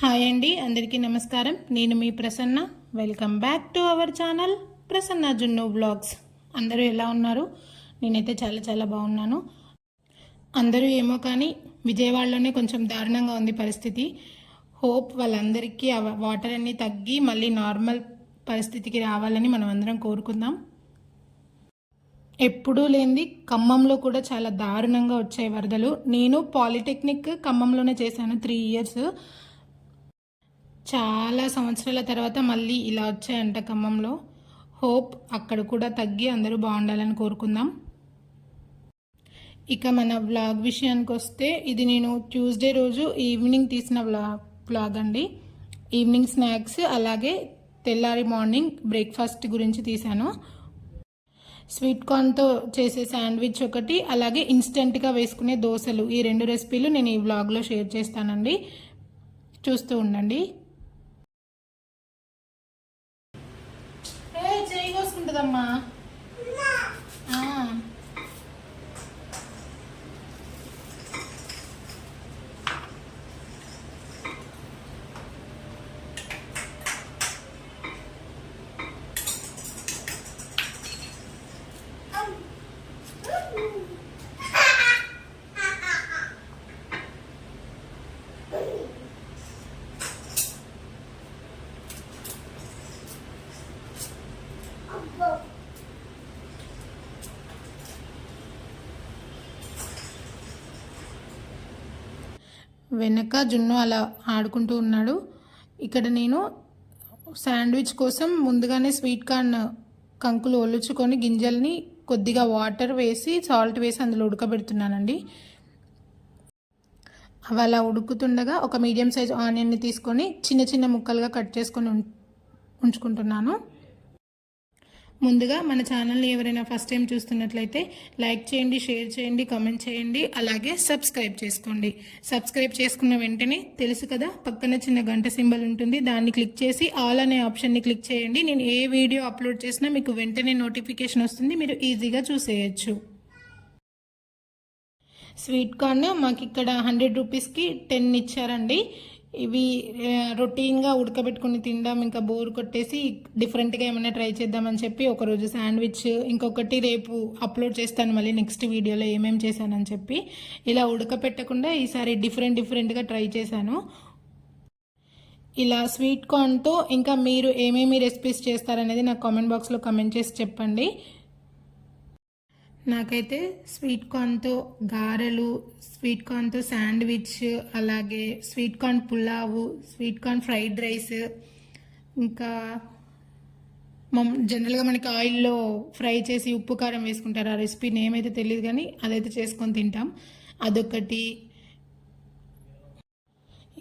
Hi అండి, అందరికీ నమస్కారం. నేను మీ Prasanna. Welcome back to our channel Prasanna Junnu blogs. అందరూ ఎలా ఉన్నారు? నేనైతే చాలా చాలా బాగున్నాను. అందరూ ఏమో కానీ విజయవాడలోనే కొంచెం దారుణంగా ఉంది పరిస్థితి. హోప్ వాళ్ళందరికీ వాటర్ అన్నీ తగ్గి మళ్ళీ నార్మల్ పరిస్థితికి రావాలని మనం అందరం కోరుకుందాం. ఎప్పుడూ లేనిది ఖమ్మంలో కూడా చాలా దారుణంగా వచ్చాయి వరదలు. నేను పాలిటెక్నిక్ ఖమ్మంలోనే చేశాను 3 years. చాలా సంవత్సరాల తర్వాత మళ్ళీ ఇలా వచ్చాయంట ఖమ్మంలో. హోప్ అక్కడ కూడా తగ్గి అందరూ బాగుండాలని కోరుకుందాం. ఇక మన వ్లాగ్ విషయానికి వస్తే, ఇది నేను ట్యూస్డే రోజు ఈవినింగ్ తీసిన వ్లాగ్ అండి. ఈవినింగ్ స్నాక్స్ అలాగే తెల్లారి మార్నింగ్ బ్రేక్ఫాస్ట్ గురించి తీశాను. స్వీట్ కార్న్తో చేసే శాండ్విచ్ ఒకటి, అలాగే ఇన్స్టెంట్గా వేసుకునే దోశలు, ఈ 2 రెసిపీలు నేను ఈ వ్లాగ్లో షేర్ చేస్తానండి. చూస్తూ ఉండండి. ఉంటుందమ్మా. వెనక జున్ను అలా ఆడుకుంటూ ఉన్నాడు. ఇక్కడ నేను శాండ్విచ్ కోసం ముందుగానే స్వీట్ కార్న్ కంకులు ఒలుచుకొని గింజల్ని కొద్దిగా వాటర్ వేసి సాల్ట్ వేసి అందులో ఉడకబెడుతున్నానండి. అవి అలా ఉడుకుతుండగా ఒక మీడియం సైజ్ ఆనియన్ని తీసుకొని చిన్న చిన్న ముక్కలుగా కట్ చేసుకొని ఉంచుకుంటున్నాను. ముందుగా మన ఛానల్ని ఎవరైనా ఫస్ట్ టైం చూస్తున్నట్లయితే లైక్ చేయండి, షేర్ చేయండి, కామెంట్ చేయండి, అలాగే సబ్స్క్రైబ్ చేసుకోండి. సబ్స్క్రైబ్ చేసుకున్న వెంటనే తెలుసు కదా, పక్కన చిన్న గంట సింబల్ ఉంటుంది, దాన్ని క్లిక్ చేసి ఆల్ అనే ఆప్షన్ని క్లిక్ చేయండి. నేను ఏ వీడియో అప్లోడ్ చేసినా మీకు వెంటనే నోటిఫికేషన్ వస్తుంది, మీరు ఈజీగా చూసేయచ్చు. స్వీట్ కార్న్ మాకు ఇక్కడ 100 రూపీస్కి 10 ఇచ్చారండి. ఇవి రొటీన్గా ఉడకబెట్టుకుని తినడం ఇంకా బోర్ కొట్టేసి డిఫరెంట్గా ఏమైనా ట్రై చేద్దామని చెప్పి ఒకరోజు శాండ్విచ్, ఇంకొకటి రేపు అప్లోడ్ చేస్తాను మళ్ళీ నెక్స్ట్ వీడియోలో ఏమేమి చేశానని చెప్పి. ఇలా ఉడకపెట్టకుండా ఈసారి డిఫరెంట్గా ట్రై చేశాను. ఇలా స్వీట్ కార్న్తో ఇంకా మీరు ఏమేమి రెసిపీస్ చేస్తారనేది నాకు కామెంట్ బాక్స్లో కామెంట్ చేసి చెప్పండి. నాకైతే స్వీట్ కార్న్తో గారెలు, స్వీట్ కార్న్తో శాండ్విచ్, అలాగే స్వీట్ కార్న్ పులావు, స్వీట్ కార్న్ ఫ్రైడ్ రైస్, ఇంకా జనరల్గా మనకి ఆయిల్లో ఫ్రై చేసి ఉప్పు కారం వేసుకుంటారు. ఆ రెసిపీ నేమ్ అయితే తెలియదు కానీ అదైతే చేసుకొని తింటాం. అదొకటి.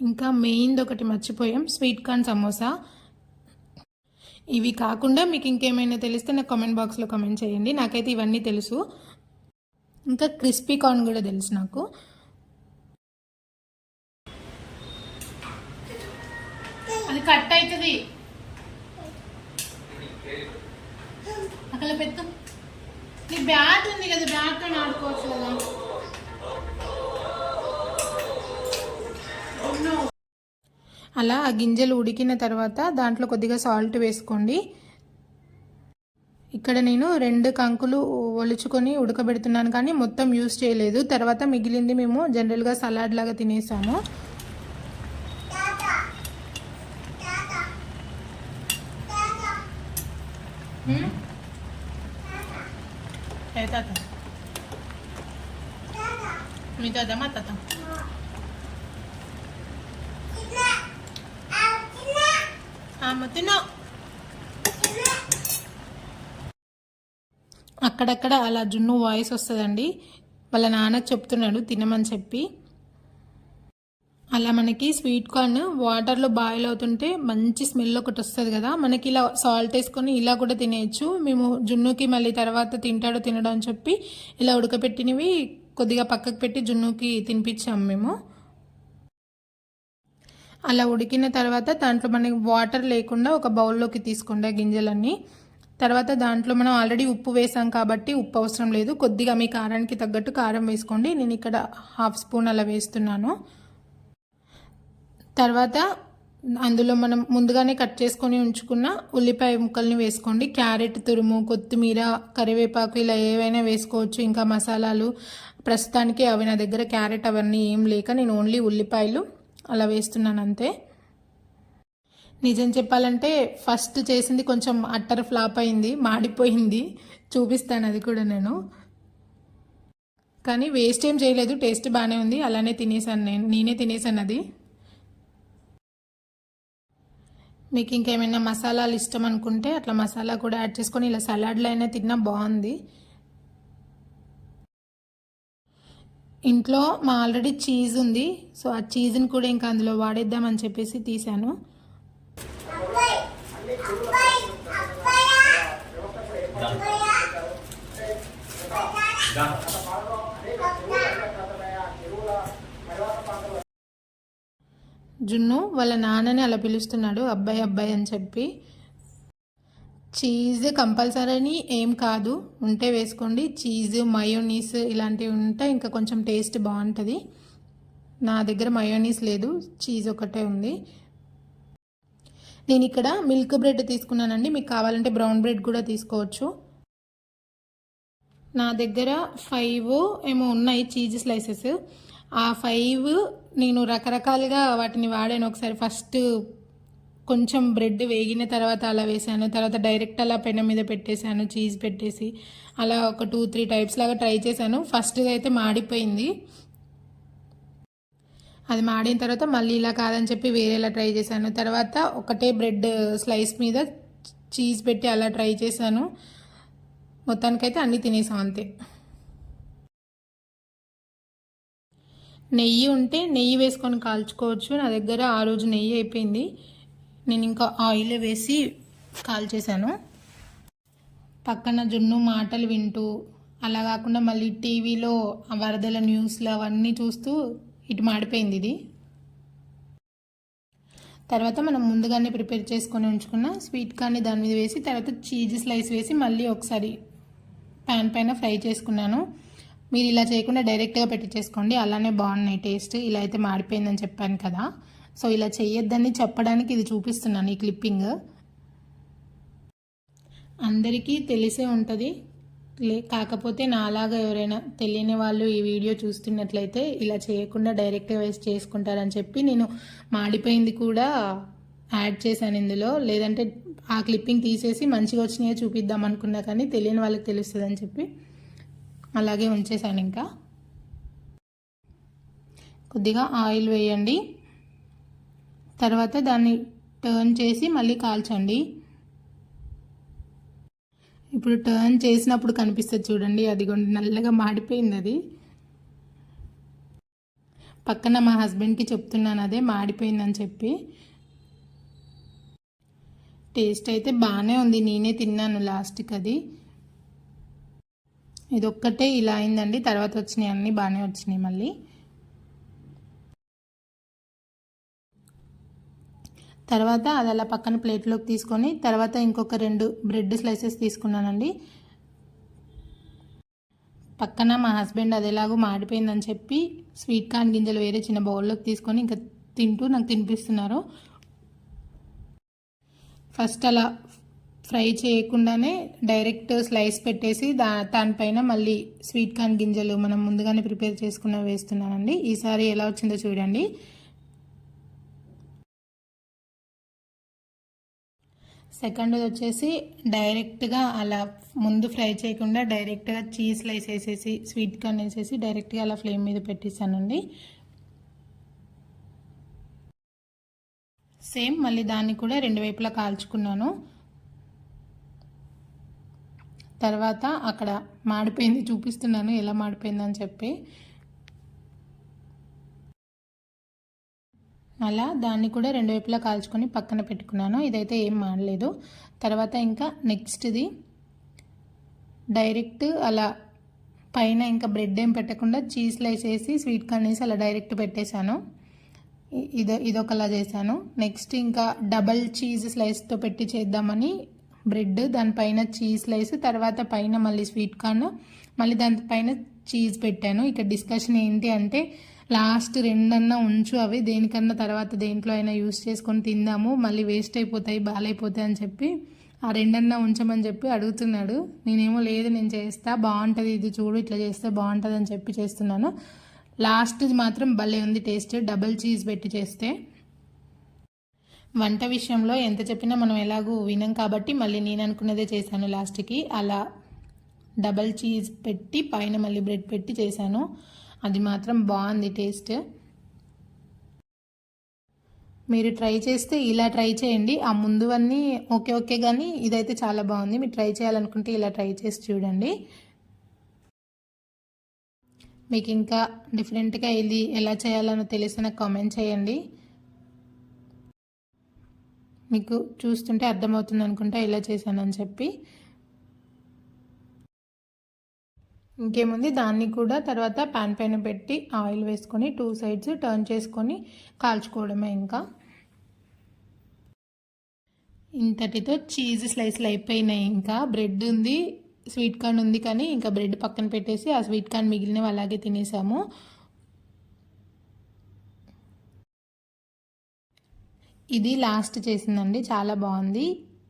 ఇంకా మెయిన్ది ఒకటి మర్చిపోయాం, స్వీట్ కార్న్ సమోసా. ఇవి కాకుండా మీకు ఇంకేమైనా తెలిస్తే నాకు కామెంట్ బాక్స్లో కామెంట్ చేయండి. నాకైతే ఇవన్నీ తెలుసు. ఇంకా క్రిస్పీ కార్న్ కూడా తెలుసు నాకు. అది కట్ అవుతుంది అక్కడ పెట్టు. నీ బ్యాట్ ఉంది కదా, బ్యాట్తో ఆడుకోవచ్చు కదా. అలా ఆ గింజలు ఉడికిన తర్వాత దాంట్లో కొద్దిగా సాల్ట్ వేసుకోండి. ఇక్కడ నేను 2 కంకులు ఒలుచుకొని ఉడకబెడుతున్నాను కానీ మొత్తం యూజ్ చేయలేదు. తర్వాత మిగిలింది మేము జనరల్గా సలాడ్ లాగా తినేసాము. మీ తాత మా తాత అక్కడక్కడ అలా జున్ను వాయిస్ వస్తుందండి. వాళ్ళ నాన్న చెప్తున్నాడు తినమని చెప్పి. అలా మనకి స్వీట్ కార్న్ వాటర్లో బాయిల్ అవుతుంటే మంచి స్మెల్ ఒకటి వస్తుంది కదా, మనకి ఇలా సాల్ట్ వేసుకొని ఇలా కూడా తినేయచ్చు. మేము జున్నుకి మళ్ళీ తర్వాత తింటాడో తినడో అని చెప్పి ఇలా ఉడకపెట్టినవి కొద్దిగా పక్కకు పెట్టి జున్నుకి తినిపించాము మేము. అలా ఉడికిన తర్వాత దాంట్లో మనకి వాటర్ లేకుండా ఒక బౌల్లోకి తీసుకోండి గింజలన్నీ. తర్వాత దాంట్లో మనం ఆల్రెడీ ఉప్పు వేసాం కాబట్టి ఉప్పు అవసరం లేదు. కొద్దిగా మీ కారానికి తగ్గట్టు కారం వేసుకోండి. నేను ఇక్కడ 1/2 స్పూన్ అలా వేస్తున్నాను. తర్వాత అందులో మనం ముందుగానే కట్ చేసుకొని ఉంచుకున్న ఉల్లిపాయ ముక్కల్ని వేసుకోండి. క్యారెట్ తురుము, కొత్తిమీర, కరివేపాకు ఇలా ఏవైనా వేసుకోవచ్చు. ఇంకా మసాలాలు ప్రస్తుతానికి అవి నా దగ్గర క్యారెట్ అవన్నీ ఏం లేక నేను ఓన్లీ ఉల్లిపాయలు అలా వేస్తున్నాను అంతే. నిజం చెప్పాలంటే ఫస్ట్ చేసింది కొంచెం అట్టర్ ఫ్లాప్ అయింది, మాడిపోయింది. చూపిస్తాను అది కూడా నేను. కానీ వేస్ట్ ఏం చేయలేదు, టేస్ట్ బాగానే ఉంది. అలానే తినేసాను, నేనే తినేసాను అది. మీకు ఇంకేమైనా మసాలాలు ఇష్టం అనుకుంటే అట్లా మసాలా కూడా యాడ్ చేసుకొని ఇలా సలాడ్లో అయినా తిన్నా బాగుంది. ఇంట్లో మా ఆల్రెడీ చీజ్ ఉంది, సో ఆ చీజ్ని కూడా ఇంకా అందులో వాడేద్దామని చెప్పేసి తీసాను. జున్ను వాళ్ళ నాన్నని అలా పిలుస్తున్నాడు, అబ్బాయి అబ్బాయి అని చెప్పి. చీజ్ కంపల్సరీ అని ఏం కాదు, ఉంటే వేసుకోండి. చీజ్, మయోనీస్ ఇలాంటివి ఉంటే ఇంకా కొంచెం టేస్ట్ బాగుంటుంది. నా దగ్గర మయోనీస్ లేదు, చీజ్ ఒకటే ఉంది. నేను ఇక్కడ మిల్క్ బ్రెడ్ తీసుకున్నానండి, మీకు కావాలంటే బ్రౌన్ బ్రెడ్ కూడా తీసుకోవచ్చు. నా దగ్గర 5 ఏమో ఉన్నాయి చీజ్ స్లైసెస్. ఆ 5 నేను రకరకాలుగా వాటిని వాడాను. ఒకసారి ఫస్ట్ కొంచెం బ్రెడ్ వేగిన తర్వాత అలా వేసాను, తర్వాత డైరెక్ట్ అలా పెనం మీద పెట్టేశాను చీజ్ పెట్టేసి. అలా ఒక 2-3 టైప్స్ లాగా ట్రై చేశాను. ఫస్ట్గా అయితే మాడిపోయింది. అది మాడిన తర్వాత మళ్ళీ ఇలా కాదని చెప్పి వేరేలా ట్రై చేశాను. తర్వాత ఒకటే బ్రెడ్ స్లైస్ మీద చీజ్ పెట్టి అలా ట్రై చేశాను. మొత్తానికైతే అన్నీ తినేసాం అంతే. నెయ్యి ఉంటే నెయ్యి వేసుకొని కాల్చుకోవచ్చు. నా దగ్గర ఆ రోజు నెయ్యి అయిపోయింది, నేను ఇంకా ఆయిల్ వేసి కాల్చేశాను. పక్కన జున్ను మాటలు వింటూ, అలా కాకుండా మళ్ళీ టీవీలో వరదల న్యూస్లు అవన్నీ చూస్తూ ఇటు మాడిపోయింది ఇది. తర్వాత మనం ముందుగానే ప్రిపేర్ చేసుకొని ఉంచుకున్న స్వీట్ కార్న్ని దాని మీద వేసి తర్వాత చీజ్ స్లైస్ వేసి మళ్ళీ ఒకసారి ప్యాన్ పైన ఫ్రై చేసుకున్నాను. మీరు ఇలా చేయకుండా డైరెక్ట్గా పెట్టి చేసుకోండి, అలానే బాగున్నాయి టేస్ట్. ఇలా అయితే మాడిపోయిందని చెప్పాను కదా, సో ఇలా చేయొద్దని చెప్పడానికి ఇది చూపిస్తున్నాను ఈ క్లిప్పింగ్. అందరికీ తెలిసే ఉంటుంది, కాకపోతే నాలాగా ఎవరైనా తెలియని వాళ్ళు ఈ వీడియో చూస్తున్నట్లయితే ఇలా చేయకుండా డైరెక్ట్గా వేసి చేసుకుంటారని చెప్పి నేను మాడిపోయింది కూడా యాడ్ చేశాను ఇందులో. లేదంటే ఆ క్లిప్పింగ్ తీసేసి మంచిగా వచ్చినాయో చూపిద్దాం అనుకున్నా, కానీ తెలియని వాళ్ళకి తెలుస్తుంది అని చెప్పి అలాగే ఉంచేసాను. ఇంకా కొద్దిగా ఆయిల్ వేయండి, తర్వాత దాన్ని టర్న్ చేసి మళ్ళీ కాల్చండి. ఇప్పుడు టర్న్ చేసినప్పుడు కనిపిస్తుంది చూడండి, అది నల్లగా మాడిపోయింది. అది పక్కన మా హస్బెండ్కి చెప్తున్నాను అదే మాడిపోయిందని చెప్పి. టేస్ట్ అయితే బాగానే ఉంది, నేనే తిన్నాను లాస్ట్కి. అది ఇదొక్కటే ఇలా అయిందండి, తర్వాత వచ్చినాయి అన్నీ బాగానే వచ్చినాయి. మళ్ళీ తర్వాత అది అలా పక్కన ప్లేట్లోకి తీసుకొని తర్వాత ఇంకొక 2 బ్రెడ్ స్లైసెస్ తీసుకున్నానండి. పక్కన మా హస్బెండ్ అది ఎలాగో మాడిపోయిందని చెప్పి స్వీట్ కార్న్ గింజలు వేరే చిన్న బౌల్లోకి తీసుకొని ఇంకా తింటూ నాకు తినిపిస్తున్నారు. ఫస్ట్ అలా ఫ్రై చేయకుండానే డైరెక్ట్ స్లైస్ పెట్టేసి దానిపైన మళ్ళీ స్వీట్ కార్న్ గింజలు మనం ముందుగానే ప్రిపేర్ చేసుకున్న వేస్తున్నానండి. ఈసారి ఎలా వచ్చిందో చూడండి. సెకండ్ వచ్చేసి డైరెక్ట్గా అలా ముందు ఫ్రై చేయకుండా డైరెక్ట్గా చీజ్ స్లైస్ వేసేసి స్వీట్ కార్న్ వేసేసి డైరెక్ట్గా అలా ఫ్లేమ్ మీద పెట్టేసానండి. సేమ్ మళ్ళీ దాన్ని కూడా 2 వైపులా కాల్చుకున్నాను. తర్వాత అక్కడ మాడిపోయింది చూపిస్తున్నాను ఎలా మాడిపోయిందని చెప్పి. అలా దాన్ని కూడా 2 వైపులా కాల్చుకొని పక్కన పెట్టుకున్నాను. ఇదైతే ఏం మాడలేదు. తర్వాత ఇంకా నెక్స్ట్ది డైరెక్ట్ అలా పైన ఇంకా బ్రెడ్ ఏం పెట్టకుండా చీజ్ స్లైస్ వేసి స్వీట్ కార్న్ వేసి అలా డైరెక్ట్ పెట్టేశాను. ఇదొకలా చేశాను. నెక్స్ట్ ఇంకా డబల్ చీజ్ స్లైస్తో పెట్టి చేద్దామని బ్రెడ్ దానిపైన చీజ్ స్లైస్, తర్వాత పైన మళ్ళీ స్వీట్ కార్న్, మళ్ళీ దానిపైన చీజ్ పెట్టాను. ఇక్కడ డిస్కషన్ ఏంటి అంటే లాస్ట్ రెండన్నా ఉంచు, అవి దేనికన్నా తర్వాత దేంట్లో అయినా యూస్ చేసుకొని తిందాము, మళ్ళీ వేస్ట్ అయిపోతాయి బాగాలైపోతాయి అని చెప్పి ఆ రెండన్నా ఉంచమని చెప్పి అడుగుతున్నాడు. నేనేమో లేదు నేను చేస్తా, బాగుంటుంది, ఇది చూడు ఇట్లా చేస్తే బాగుంటుంది అని చెప్పి చేస్తున్నాను. లాస్ట్ది మాత్రం భలే ఉంది టేస్ట్, డబల్ చీజ్ పెట్టి చేస్తే. వంట విషయంలో ఎంత చెప్పినా మనం ఎలాగూ వినం కాబట్టి మళ్ళీ నేను అనుకున్నదే చేశాను లాస్ట్కి. అలా డబల్ చీజ్ పెట్టి పైన మళ్ళీ బ్రెడ్ పెట్టి చేశాను. అది మాత్రం బాగుంది టేస్ట్. మీరు ట్రై చేస్తే ఇలా ట్రై చేయండి. ఆ ముందువన్నీ ఓకే ఓకే కానీ ఇదైతే చాలా బాగుంది. మీరు ట్రై చేయాలనుకుంటే ఇలా ట్రై చేసి చూడండి. మీకు ఇంకా డిఫరెంట్గా ఇది ఎలా చేయాలనో తెలిసి నాకు కామెంట్ చేయండి. మీకు చూస్తుంటే అర్థమవుతుంది అనుకుంటా ఇలా చేశానని చెప్పి. ఇంకేముంది, దాన్ని కూడా తర్వాత ప్యాన్ పైన పెట్టి ఆయిల్ వేసుకొని 2 సైడ్స్ టర్న్ చేసుకొని కాల్చుకోవడమే. ఇంకా ఇంతటితో చీజ్ స్లైస్లు అయిపోయినాయి. ఇంకా బ్రెడ్ ఉంది, స్వీట్ కార్న్ ఉంది, కానీ ఇంకా బ్రెడ్ పక్కన పెట్టేసి ఆ స్వీట్ కార్న్ మిగిలినవి అలాగే తినేసాము. ఇది లాస్ట్ చేసిందండి, చాలా బాగుంది.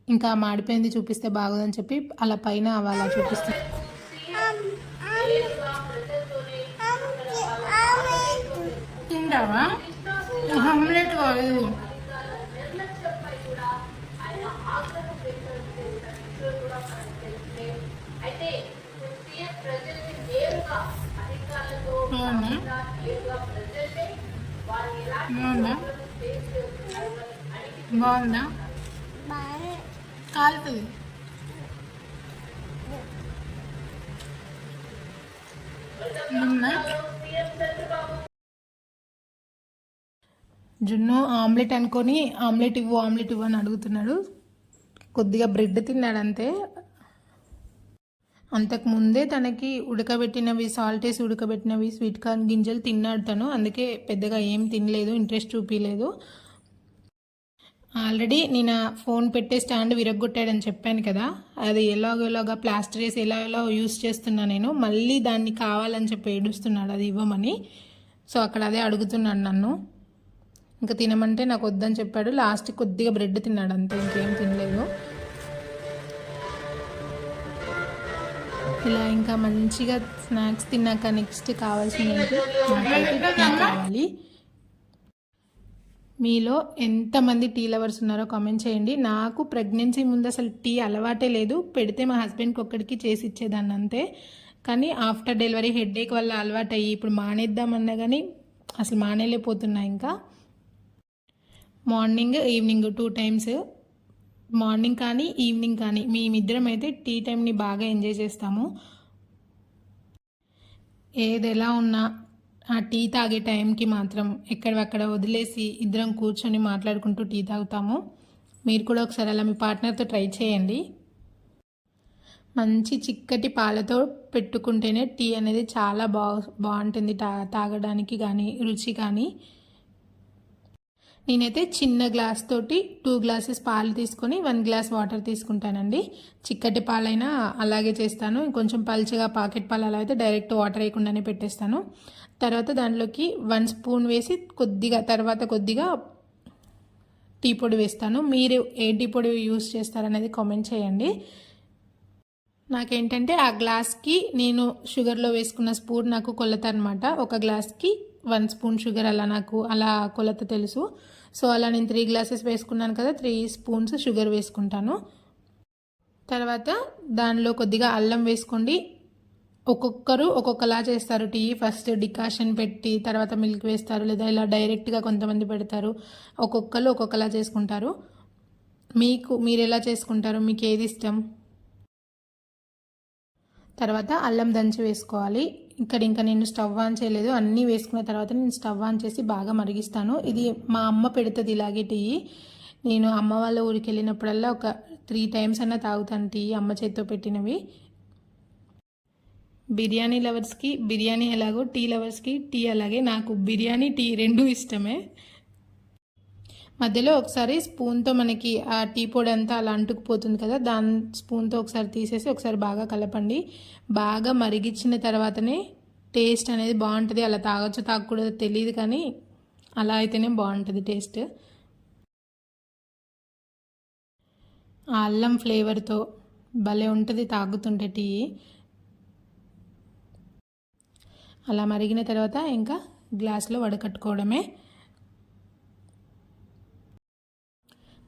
ఇంకా మాడిపోయింది చూపిస్తే బాగోదని చెప్పి అలా పైన అలా చూపిస్తాను. తింటావా? ఆమ్లెట్ కాదు, బాగుందా? కాలుతుంది. జున్ను ఆమ్లెట్ అనుకొని ఆమ్లెట్ ఇవ్వు అని అడుగుతున్నాడు. కొద్దిగా బ్రెడ్ తిన్నాడు అంతే. అంతకుముందే తనకి ఉడకబెట్టినవి, సాల్ట్ వేసి ఉడకబెట్టినవి స్వీట్ కార్న్ గింజలు తిన్నాడు తను. అందుకే పెద్దగా ఏం తినలేదు, ఇంట్రెస్ట్ చూపించలేదు. ఆల్రెడీ నేను ఫోన్ పెట్టే స్టాండ్ విరగొట్టాడని చెప్పాను కదా, అది ఎలాగోలాగా ప్లాస్టర్ వేసి ఎలా యూస్ చేస్తున్నా నేను. మళ్ళీ దాన్ని కావాలని చెప్పి ఏడుస్తున్నాడు అది ఇవ్వమని. సో అక్కడ అదే అడుగుతున్నాడు నన్ను. ఇంకా తినమంటే నాకు వద్దని చెప్పాడు. లాస్ట్ కొద్దిగా బ్రెడ్ తిన్నాడు అంతే, ఇంకేం తినలేదు. ఇలా ఇంకా మంచిగా స్నాక్స్ తిన్నాక నెక్స్ట్ కావాల్సినవి కావాలి. మీలో ఎంతమంది టీ లవర్స్ ఉన్నారో కామెంట్ చేయండి. నాకు ప్రెగ్నెన్సీ ముందు అసలు టీ అలవాటే లేదు. పెడితే మా హస్బెండ్కి ఒక్కడికి చేసి ఇచ్చేదాన్ని అంతే. కానీ ఆఫ్టర్ డెలివరీ హెడేక్ వల్ల అలవాటు అయ్యి ఇప్పుడు మానేద్దామన్నా కానీ అసలు మానేలేకపోతున్నా. ఇంకా మార్నింగ్ ఈవినింగ్ 2 టైమ్స్, మార్నింగ్ కానీ ఈవినింగ్ కానీ మేమిద్దరం అయితే టీ టైంని బాగా ఎంజాయ్ చేస్తాము. ఏది ఎలా ఉన్నా ఆ టీ తాగే టైంకి మాత్రం ఎక్కడక్కడ వదిలేసి ఇద్దరం కూర్చొని మాట్లాడుకుంటూ టీ తాగుతాము. మీరు కూడా ఒకసారి అలా మీ పార్ట్నర్తో ట్రై చేయండి. మంచి చిక్కటి పాలతో పెట్టుకుంటేనే టీ అనేది చాలా బాగుంటుంది తాగడానికి కానీ రుచి కానీ. నేనైతే చిన్న గ్లాస్ తోటి 2 గ్లాసెస్ పాలు తీసుకొని 1 గ్లాస్ వాటర్ తీసుకుంటానండి. చిక్కటి పాలైనా అలాగే చేస్తాను. కొంచెం పల్చగా పాకెట్ పాలు అలా అయితే డైరెక్ట్ వాటర్ వేయకుండానే పెట్టేస్తాను. తర్వాత దాంట్లోకి 1 స్పూన్ వేసి తర్వాత కొద్దిగా టీ పొడి వేస్తాను. మీరు ఏ టీ పొడి యూస్ చేస్తారనేది కామెంట్ చేయండి. నాకేంటంటే ఆ గ్లాస్కి నేను షుగర్లో వేసుకున్న స్పూన్ నాకు కొలత అనమాట. ఒక గ్లాస్కి 1 స్పూన్ షుగర్ నాకు అలా కొలత తెలుసు. సో అలా నేను 3 గ్లాసెస్ వేసుకున్నాను కదా, 3 స్పూన్స్ షుగర్ వేసుకుంటాను. తర్వాత దానిలో కొద్దిగా అల్లం వేసుకోండి. ఒక్కొక్కరు ఒక్కొక్కలా చేస్తారు టీ. ఫస్ట్ డికాషన్ పెట్టి తర్వాత మిల్క్ వేస్తారు, లేదా ఇలా డైరెక్ట్గా కొంతమంది పెడతారు. ఒక్కొక్కరు ఒక్కొక్కలా చేసుకుంటారు. మీరు ఎలా చేసుకుంటారు, మీకు ఏది ఇష్టం? తర్వాత అల్లం దంచి వేసుకోవాలి. ఇంకా నేను స్టవ్ ఆన్ చేయలేదు, అన్నీ వేసుకున్న తర్వాత నేను స్టవ్ ఆన్ చేసి బాగా మరిగిస్తాను. ఇది మా అమ్మ పెడుతుంది ఇలాగే టీ. నేను అమ్మ వాళ్ళ ఊరికి వెళ్ళినప్పుడల్లా ఒక 3 టైమ్స్ అన్నా తాగుతాను టీ, అమ్మ చేతితో పెట్టినవి. బిర్యానీ లవర్స్కి బిర్యానీ ఎలాగో టీ లవర్స్కి టీ అలాగే. నాకు బిర్యానీ టీ 2 ఇష్టమే. మధ్యలో ఒకసారి స్పూన్తో మనకి ఆ టీ పొడి అంతా అలా అంటుకుపోతుంది కదా, స్పూన్తో ఒకసారి తీసేసి ఒకసారి బాగా కలపండి. బాగా మరిగించిన తర్వాతనే టేస్ట్ అనేది బాగుంటుంది. అలా తాగొచ్చు తాగకూడదు తెలియదు, కానీ అలా అయితేనే బాగుంటుంది టేస్ట్. ఆ అల్లం ఫ్లేవర్తో భలే ఉంటుంది తాగుతుంటే టీ. అలా మరిగిన తర్వాత ఇంకా గ్లాస్లో వడకట్టుకోవడమే.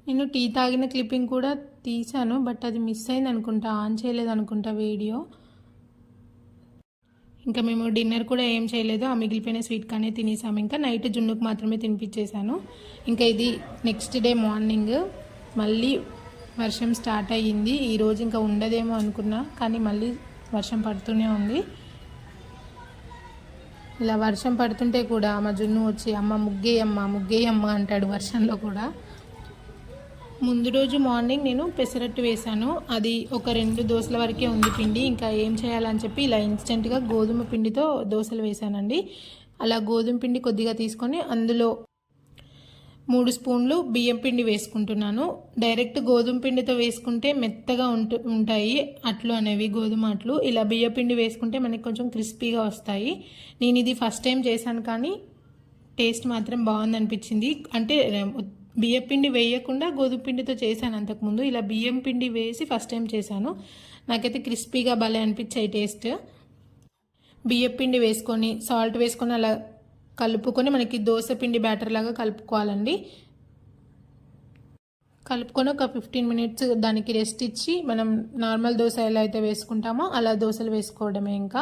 నేను టీ తాగిన క్లిప్పింగ్ కూడా తీసాను, బట్ అది మిస్ అయింది అనుకుంటా, ఆన్ చేయలేదు అనుకుంటా వీడియో. ఇంకా మేము డిన్నర్ కూడా ఏం చేయలేదు, ఆ మిగిలిపోయిన స్వీట్ కానీ తినేసాము. ఇంకా నైట్ జున్నుకు మాత్రమే తినిపించేశాను. ఇంకా ఇది నెక్స్ట్ డే మార్నింగ్ మళ్ళీ వర్షం స్టార్ట్ అయ్యింది. ఈరోజు ఇంకా ఉండదేమో అనుకున్నా, కానీ మళ్ళీ వర్షం పడుతూనే ఉంది. ఇలా వర్షం పడుతుంటే కూడా మా జున్ను వచ్చి అమ్మ ముగ్గేయమ్మ అంటాడు వర్షంలో కూడా. ముందు రోజు మార్నింగ్ నేను పెసరట్టు వేశాను, అది ఒక 2 దోశల వరకే ఉంది పిండి. ఇంకా ఏం చేయాలని చెప్పి ఇలా ఇన్స్టెంట్గా గోధుమ పిండితో దోశలు వేశానండి. అలా గోధుమ పిండి కొద్దిగా తీసుకొని అందులో 3 స్పూన్లు బియ్యం పిండి వేసుకుంటున్నాను. డైరెక్ట్ గోధుమ పిండితో వేసుకుంటే మెత్తగా ఉంటాయి అట్లు అనేవి, గోధుమ అట్లు. ఇలా బియ్యం పిండి వేసుకుంటే మనకి కొంచెం క్రిస్పీగా వస్తాయి. నేను ఇది ఫస్ట్ టైం చేశాను, కానీ టేస్ట్ మాత్రం బాగుంది అనిపించింది. అంటే బియ్యం పిండి వేయకుండా గోధుమ పిండితో చేశాను అంతకుముందు. ఇలా బియ్యం పిండి వేసి ఫస్ట్ టైం చేశాను. నాకైతే క్రిస్పీగా భలే అనిపించాయి టేస్ట్. బియ్యం పిండి వేసుకొని సాల్ట్ వేసుకొని అలా కలుపుకొని మనకి దోశ పిండి బ్యాటర్ లాగా కలుపుకోవాలండి. కలుపుకొని ఒక 15 మినిట్స్ దానికి రెస్ట్ ఇచ్చి మనం నార్మల్ దోశ ఎలా అయితే వేసుకుంటామో అలా దోశలు వేసుకోవడమే. ఇంకా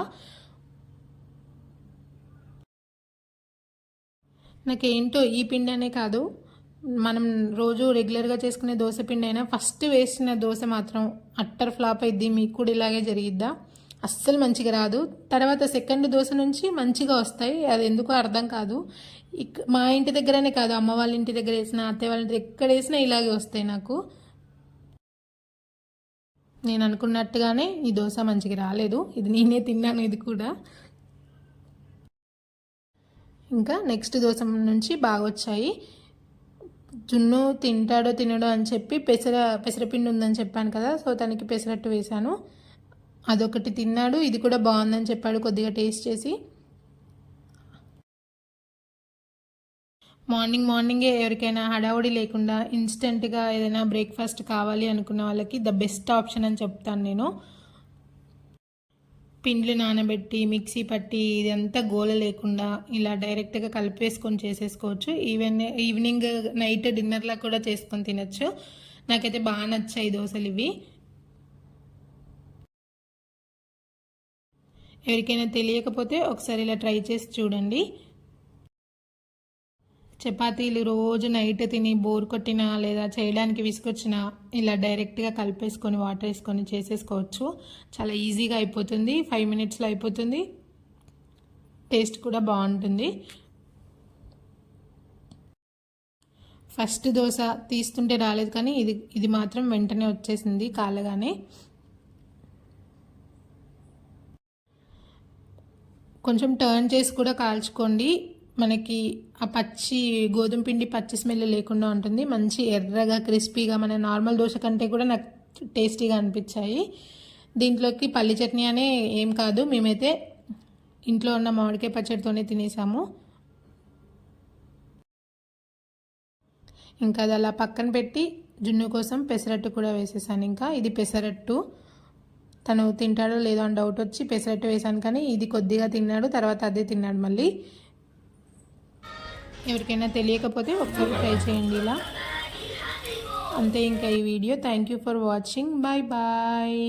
నాకేంటో ఈ పిండి అనే కాదు, మనం రోజు రెగ్యులర్గా చేసుకునే దోశ పిండి అయినా ఫస్ట్ వేసిన దోశ మాత్రం అట్టర్ ఫ్లాప్ అయింది. మీకు కూడా ఇలాగే జరిగిద్దా? అస్సలు మంచిగా రాదు. తర్వాత సెకండ్ దోశ నుంచి మంచిగా వస్తాయి, అది ఎందుకో అర్థం కాదు. మా ఇంటి దగ్గరనే కాదు, అమ్మ వాళ్ళ ఇంటి దగ్గర వేసినా, అత్తయ్య వాళ్ళ ఇంటి ఎక్కడ వేసినా ఇలాగే వస్తాయి నాకు. నేను అనుకున్నట్టుగానే ఈ దోశ మంచిగా రాలేదు. ఇది నేనే తిన్నాను ఇది కూడా. ఇంకా నెక్స్ట్ దోశ నుంచి బాగా వచ్చాయి. జున్ను తింటాడో తినడో అని చెప్పి పెసరపిండి ఉందని చెప్పాను కదా, సో తనకి పెసరట్టు వేశాను. అదొకటి తిన్నాడు, ఇది కూడా బాగుందని చెప్పాడు కొద్దిగా టేస్ట్ చేసి. మార్నింగే ఎవరికైనా హడావుడి లేకుండా ఇన్స్టెంట్గా ఏదైనా బ్రేక్ఫాస్ట్ కావాలి అనుకున్న వాళ్ళకి ద బెస్ట్ ఆప్షన్ అని చెప్తాను నేను. పిండ్లు నానబెట్టి మిక్సీ పట్టి ఇదంతా గోల లేకుండా ఇలా డైరెక్ట్గా కలిపేసుకొని చేసేసుకోవచ్చు. ఈవినింగ్ నైట్ డిన్నర్లా కూడా చేసుకొని తినచ్చు. నాకైతే బాగా నచ్చాయి దోశలు ఇవి. ఎవరికైనా తెలియకపోతే ఒకసారి ఇలా ట్రై చేసి చూడండి. చపాతీలు రోజు నైట్ తిని బోర్ కొట్టినా లేదా చేయడానికి విసుకొచ్చినా ఇలా డైరెక్ట్గా కలిపేసుకొని వాటర్ వేసుకొని చేసేసుకోవచ్చు. చాలా ఈజీగా అయిపోతుంది, 5 మినిట్స్లో అయిపోతుంది. టేస్ట్ కూడా బాగుంటుంది. ఫస్ట్ దోశ తీస్తుంటే రాలేదు, కానీ ఇది మాత్రం వెంటనే వచ్చేసింది కాలగానే. కొంచెం టర్న్ చేసి కూడా కాల్చుకోండి, మనకి ఆ గోధుమ పిండి పచ్చి స్మెల్ లేకుండా ఉంటుంది. మంచి ఎర్రగా క్రిస్పీగా మన నార్మల్ దోశ కంటే కూడా నాకు టేస్టీగా అనిపించాయి. దీంట్లోకి పల్లి చట్నీ అనే ఏం కాదు, మేమైతే ఇంట్లో ఉన్న మామిడికాయ పచ్చడితోనే తినేసాము. ఇంకా అది అలా పక్కన పెట్టి జున్ను కోసం పెసరట్టు కూడా వేసేసాను. ఇంకా ఇది పెసరట్టు, తను తింటాడో లేదో అని డౌట్ వచ్చి పెసరట్టు వేసాను, కానీ ఇది కొద్దిగా తిన్నాడు, తర్వాత అదే తిన్నాడు మళ్ళీ. ఎవరికైనా తెలియకపోతే ఒకసారి ట్రై చేయండి ఇలా. అంతే ఇంకా ఈ వీడియో. Thank you for watching. Bye bye.